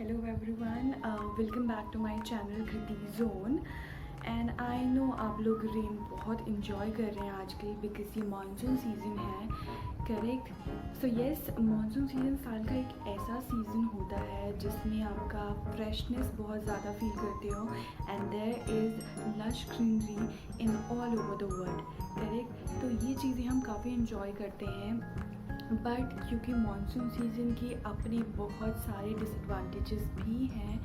Hello everyone, welcome back to my channel Kriti Zone. And I know आप लोग rain बहुत enjoy कर रहे हैं आजकल बिकॉज ये मानसून सीज़न है, correct. So yes, monsoon season साल का एक ऐसा सीज़न होता है जिसमें आपका फ्रेशनेस बहुत ज़्यादा फील करते हो and there is lush greenery in all over the world, correct. तो ये चीज़ें हम काफ़ी इन्जॉय करते हैं, बट क्योंकि मानसून सीज़न की अपने बहुत सारे डिसएडवांटेजेस भी हैं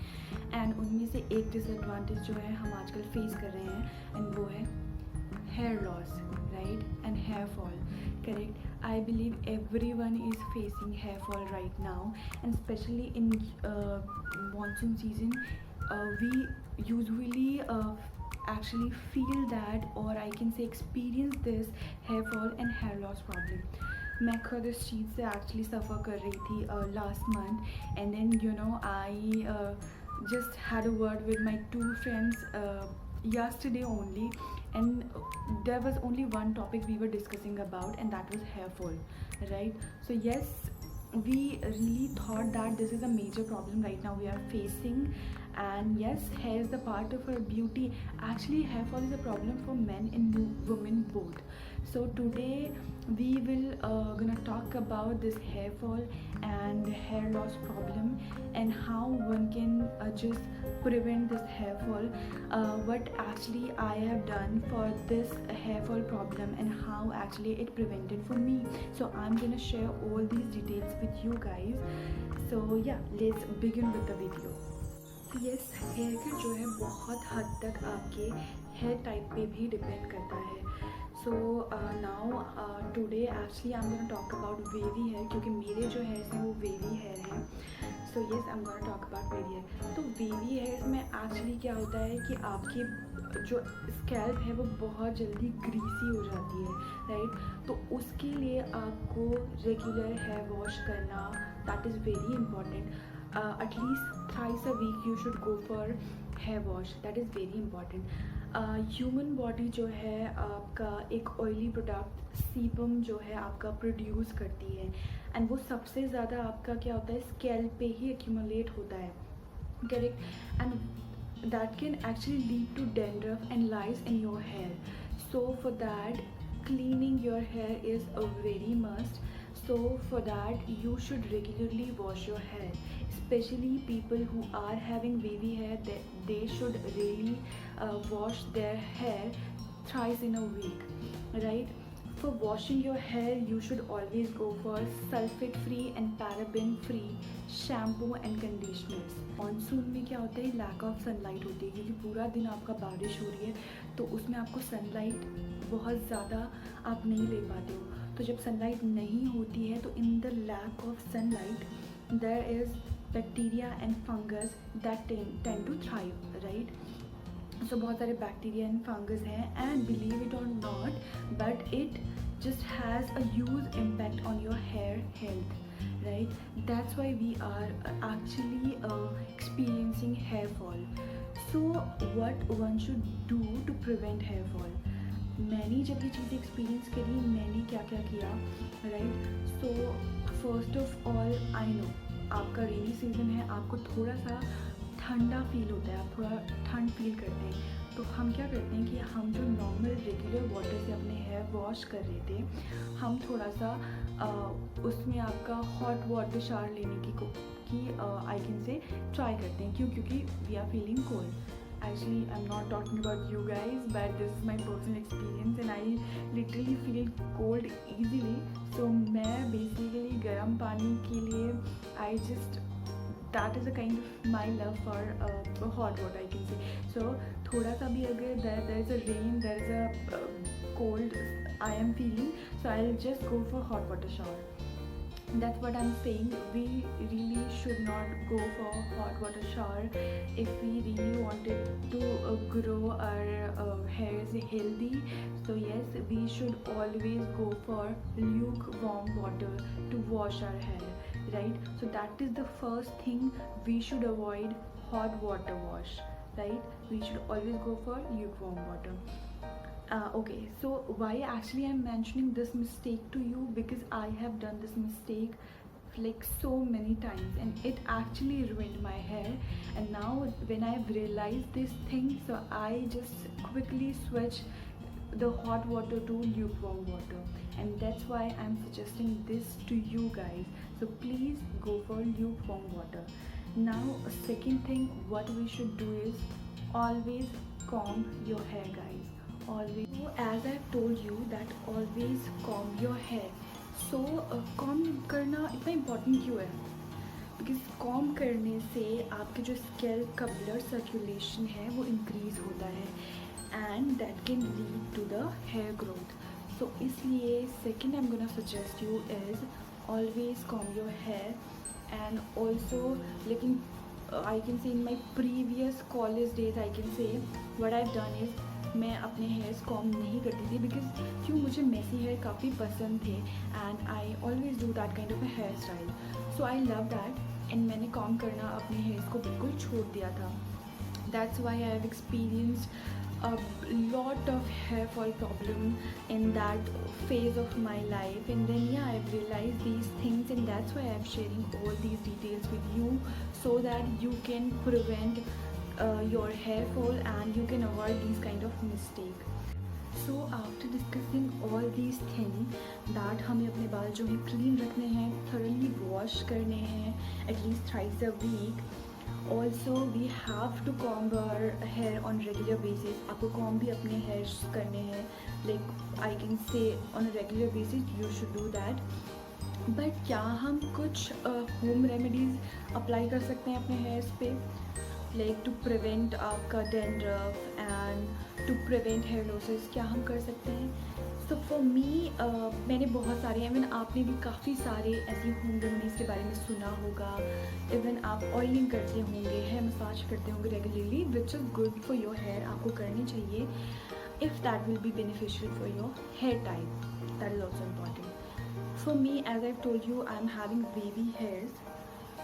एंड उनमें से एक डिसएडवांटेज जो है हम आजकल फेस कर रहे हैं एंड वो है hair loss, right, and hair fall, correct. I believe everyone is facing hair fall right now and specially in monsoon season we usually actually feel that, or I can say experience this hair fall and hair loss problem. मैं खुद इस चीज़ से actually सफ़र कर रही थी last month and then you know I just had a word with my two friends yesterday only, and there was only one topic we were discussing about, and that was hair fall, right? So yes, we really thought that this is a major problem right now we are facing, and yes, hair is the part of our beauty. Actually, hair fall is a problem for men and women both. So today we will gonna talk about this hair fall and hair loss problem and how one can just prevent this hair fall, what actually I have done for this hair fall problem and how actually it prevented for me. So I'm gonna share all these details with you guys. So yeah, let's begin with the video. yes, hair care जो है बहुत हद तक आपके hair type पे भी depend करता है. So now today actually I am gonna talk about wavy hair, क्योंकि मेरे जो हेयर्स हैं वो वेवी हेयर हैं. So yes, I am gonna talk about wavy hair. तो वेवी हेयर्स में एक्चुअली क्या होता है कि आपके जो स्कैल्प है वो बहुत जल्दी ग्रीसी हो जाती है, राइट. तो उसके लिए आपको रेगुलर हेयर वॉश करना, that is very important. At least thrice a week you should go for hair wash. That is very important. Human body जो है आपका एक ऑयली प्रोडक्ट सीबम जो है आपका प्रोड्यूस करती है, एंड वो सबसे ज़्यादा आपका क्या होता है स्कैल्प पे ही एक्यूमुलेट होता है, correct. And that can actually lead to dandruff and lice in your hair. So for that cleaning your hair is a very must. So for that you should regularly wash your hair, especially people who are having wavy hair. They should really wash their hair thrice in a week, right. For washing your hair you should always go for sulfate free and paraben free shampoo and conditioners. Monsoon में क्या होता है, lack of sunlight होती है, क्योंकि पूरा दिन आपका बारिश हो रही है तो उसमें आपको सनलाइट बहुत ज़्यादा आप नहीं ले पाते हो. तो जब सनलाइट नहीं होती है तो in the lack of sunlight there is bacteria and fungus that tend to thrive, right. So बहुत सारे बैक्टीरिया एंड फंगस हैं, एंड बिलीव इट और not but it just has a huge impact on your hair health, right. That's why we are actually experiencing hair fall. So what one should do to prevent hair fall? मैंने जब ये चीज़ें experience करी, मैंने क्या क्या किया, right. So first of all, I know आपका रेनी सीजन है, आपको थोड़ा सा ठंडा फील होता है, आप थोड़ा ठंड फील करते हैं. तो हम क्या करते हैं कि हम जो नॉर्मल रेगुलर वाटर से अपने हेयर वॉश कर रहे थे, हम थोड़ा सा उसमें आपका हॉट वाटर शावर लेने की आई कैन से ट्राई करते हैं. क्यों? क्योंकि we are feeling cold. Actually, I'm not talking about you guys, but this is my personal experience and I literally feel cold easily. So मैं basically गर्म पानी के लिए I just, that is a kind of my love for hot water, I can say. So थोड़ा सा भी अगर there is a rain, there is a cold I am feeling, so I'll just go for hot water shower. That's what I'm saying. We really should not go for hot water shower if we really wanted to grow our hairs healthy. So yes, we should always go for lukewarm water to wash our hair, right. So that is the first thing, we should avoid hot water wash, right. We should always go for lukewarm water. Okay, so why actually I'm mentioning this mistake to you, because I have done this mistake like so many times, and it actually ruined my hair. And now when I've realized this thing, so I just quickly switch the hot water to lukewarm water, and that's why I'm suggesting this to you guys. So please go for lukewarm water. Now, second thing what we should do is always comb your hair, guys. Always. So as I've told you that always comb your hair. So comb करना इतना important क्यों है? Because com करने से आपके जो scalp का blood circulation है वो इंक्रीज़ होता है, and that can lead to the hair growth. So इसलिए second I am gonna suggest you is always comb your hair. And also, लेकिन I can say in my previous college days I can say what I have done is मैं अपने hairs com नहीं करती थी, because क्यों, मुझे Messi hair काफ़ी पसंद थे, and I always do that kind of a hair style. So I love that, and मैंने कॉम करना अपने हेयर्स को बिल्कुल छोड़ दिया था. That's why I have experienced a lot of hair fall problem in that phase of my life, and then yeah, I've realized these things, and that's why I'm sharing all these details with you, so that you can prevent your hair fall and you can avoid these kind of mistake. So after discussing all these things that हमें अपने बाल जो है clean रखने हैं, thoroughly wash करने हैं at least thrice a week. Also we have to comb our hair on regular basis. आपको comb भी अपने hairs करने हैं, like I can say on a regular basis you should do that. But क्या हम कुछ home remedies apply कर सकते हैं अपने hairs पे, like to prevent आपका dandruff and to prevent hair losses? क्या हम कर सकते हैं? सो फॉर मी, मैंने बहुत सारे, इवन आपने भी काफ़ी सारे ऐसी होम रेमेडीज़ के बारे में सुना होगा. इवन आप ऑयलिंग करते होंगे, हेयर मसाज करते होंगे regularly, which is good for your hair. आपको करनी चाहिए if that will be beneficial for your hair type. That is also important. For me, as I told you, I am having wavy hairs,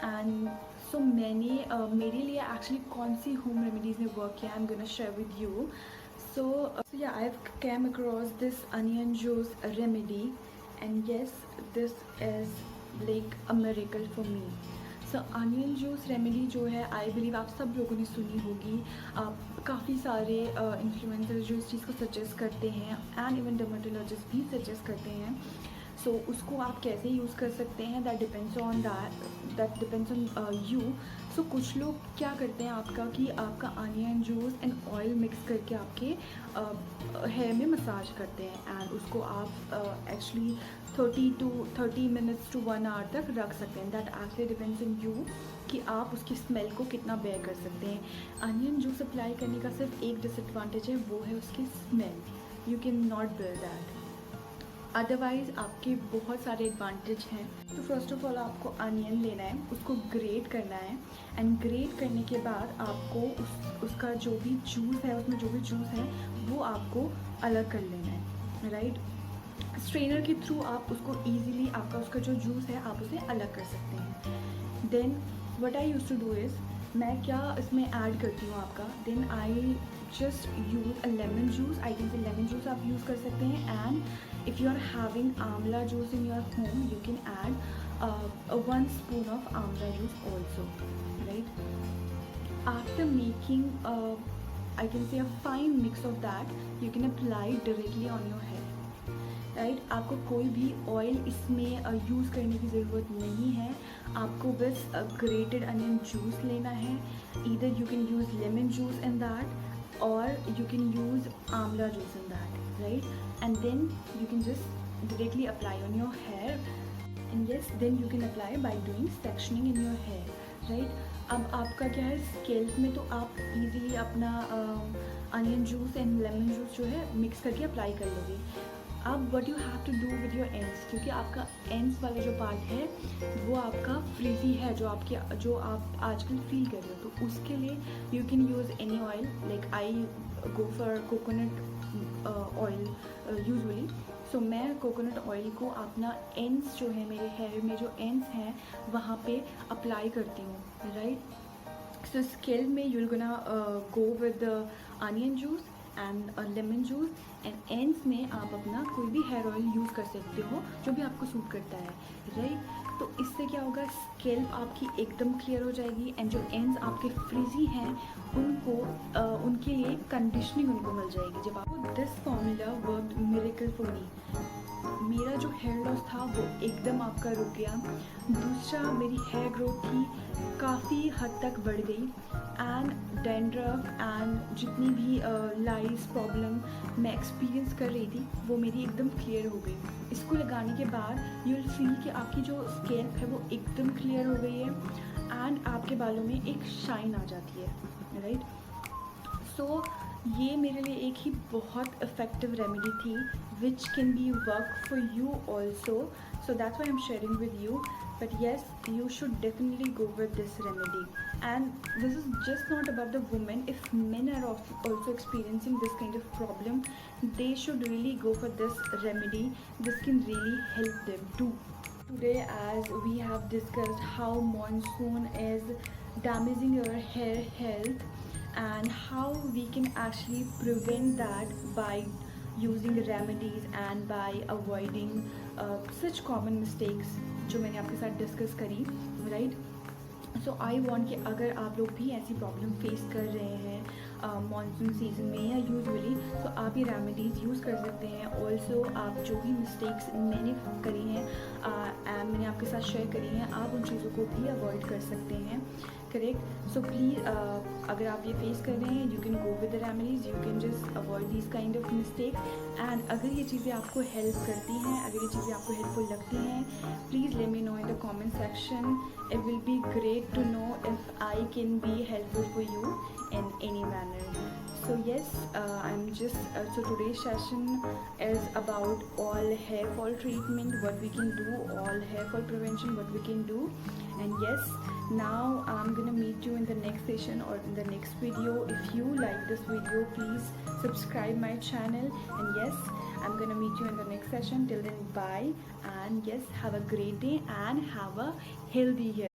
and so मैंने मेरे लिए actually कौन सी home remedies ने work किया, I am gonna share with you. So yeah, I've came across this onion juice remedy, and yes, this is like a miracle for me. So onion juice remedy जो है, I believe आप सब लोगों ने सुनी होगी. आप काफ़ी सारे इन्फ्लुएंसर्स जो इस चीज़ को सजेस्ट करते हैं, एंड इवन डर्मेटोलॉजिस्ट भी सजेस्ट करते हैं. सो उसको आप कैसे यूज़ कर सकते हैं, दैट डिपेंड्स ऑन यू. सो कुछ लोग क्या करते हैं आपका कि आपका onion juice and oil mix करके आपके हेयर में मसाज करते हैं, एंड उसको आप एक्चुअली 30 मिनट्स टू 1 आवर तक रख सकते हैं. That actually depends on you कि आप उसकी स्मेल को कितना बेयर कर सकते हैं. अनियन जूस अप्लाई करने का सिर्फ एक डिसएडवांटेज है, वो है उसकी smell. You can not bear that. Otherwise आपके बहुत सारे एडवांटेज हैं. तो फर्स्ट ऑफ ऑल आपको अनियन लेना है, उसको ग्रेट करना है, एंड ग्रेट करने के बाद आपको उसका जो भी जूस है, उसमें जो भी जूस है वो आपको अलग कर लेना है, राइट. स्ट्रेनर के थ्रू आप उसको ईजिली, आपका उसका जो जूस है आप उसे अलग कर सकते हैं. Then what I use to do is, मैं क्या इसमें ऐड करती हूँ आपका, then I just use a lemon juice. I can say lemon juice आप यूज़ कर सकते हैं, and if you are having amla juice in your home, you can add 1 spoon of amla juice also, right. After making I can say a fine mix of that, you can apply directly on your hair, right. आपको कोई भी oil इसमें use करने की ज़रूरत नहीं है. आपको बस ग्रेटेड अनियन जूस लेना है. Either you can use lemon juice in that, or you can use amla juice in that, right. And then you can just directly apply on your hair, and yes, then you can apply by doing sectioning in your hair, right. अब आपका क्या है, scalp में तो आप easily अपना onion juice and lemon juice जो है मिक्स करके अप्लाई कर लोगे. अब what you have to do with your ends, क्योंकि आपका एंड्स वाला जो पार्ट है वो आपका फ्रीजी है, जो आप आजकल फील कर रहे हो. तो उसके लिए you can use any oil, like I go for coconut oil usually. So मैं कोकोनट ऑयल को अपना एंड्स जो है, मेरे हेयर में जो एंड्स हैं वहाँ पे अप्लाई करती हूँ, राइट. सो स्कैल्प में you will gonna go with the onion juice, and lemon juice, and ends में आप अपना कोई भी हेयर ऑयल यूज़ कर सकते हो जो भी आपको सूट करता है, राइट। तो इससे क्या होगा, स्कैल्प आपकी एकदम क्लियर हो जाएगी, एंड जो एंड्स आपके फ्रिजी हैं उनको उनके लिए कंडीशनिंग उनको मिल जाएगी जब आपको। This formula work miracle for me. मेरा जो हेयर लॉस था वो एकदम आपका रुक गया। दूसरा, मेरी हेयर ग्रोथ थी काफ़ी हद तक बढ़ गई, एंड डैंड्रफ एंड जितनी भी लाइस प्रॉब्लम मैं एक्सपीरियंस कर रही थी वो मेरी एकदम क्लियर हो गई। इसको लगाने के बाद यू विल फील कि आपकी जो स्कैल्प है वो एकदम क्लियर हो गई है, एंड आपके बालों में एक शाइन आ जाती है, राइट। सो ये मेरे लिए एक ही बहुत इफ़ेक्टिव रेमेडी थी which can be work for you also, so that's why I'm sharing with you. But yes, you should definitely go with this remedy, and this is just not about the women. If men are also experiencing this kind of problem, they should really go for this remedy. This can really help them too. Today, as we have discussed how monsoon is damaging your hair health and how we can actually prevent that by using remedies and by avoiding such common mistakes जो मैंने आपके साथ discuss करी, right. So I want कि अगर आप लोग भी ऐसी प्रॉब्लम फेस कर रहे हैं मानसून सीज़न में या यूजुअली, तो आप ये रेमेडीज़ यूज़ कर सकते हैं। ऑल्सो आप जो भी मिस्टेक्स मैंने करी हैं मैंने आपके साथ शेयर करी हैं, आप उन चीज़ों को भी अवॉइड कर सकते हैं, करेक्ट। सो प्लीज़ अगर आप ये फेस कर रहे हैं, you can go with the remedies, you can just avoid this kind of mistakes. And अगर ये चीज़ें आपको हेल्प करती हैं, अगर ये चीज़ें आपको हेल्पफुल लगती हैं, please let me know in the comment section. It will be great to know if I can be helpful for you in any manner. So yes, I'm just so today's session is about all hair fall treatment, what we can do, all hair fall prevention, what we can do. And yes, now I'm gonna meet you in the next session or in the next video. If you like this video, please subscribe my channel, and yes, I'm gonna meet you in the next session. Till then, bye, and yes, have a great day and have a healthy hair.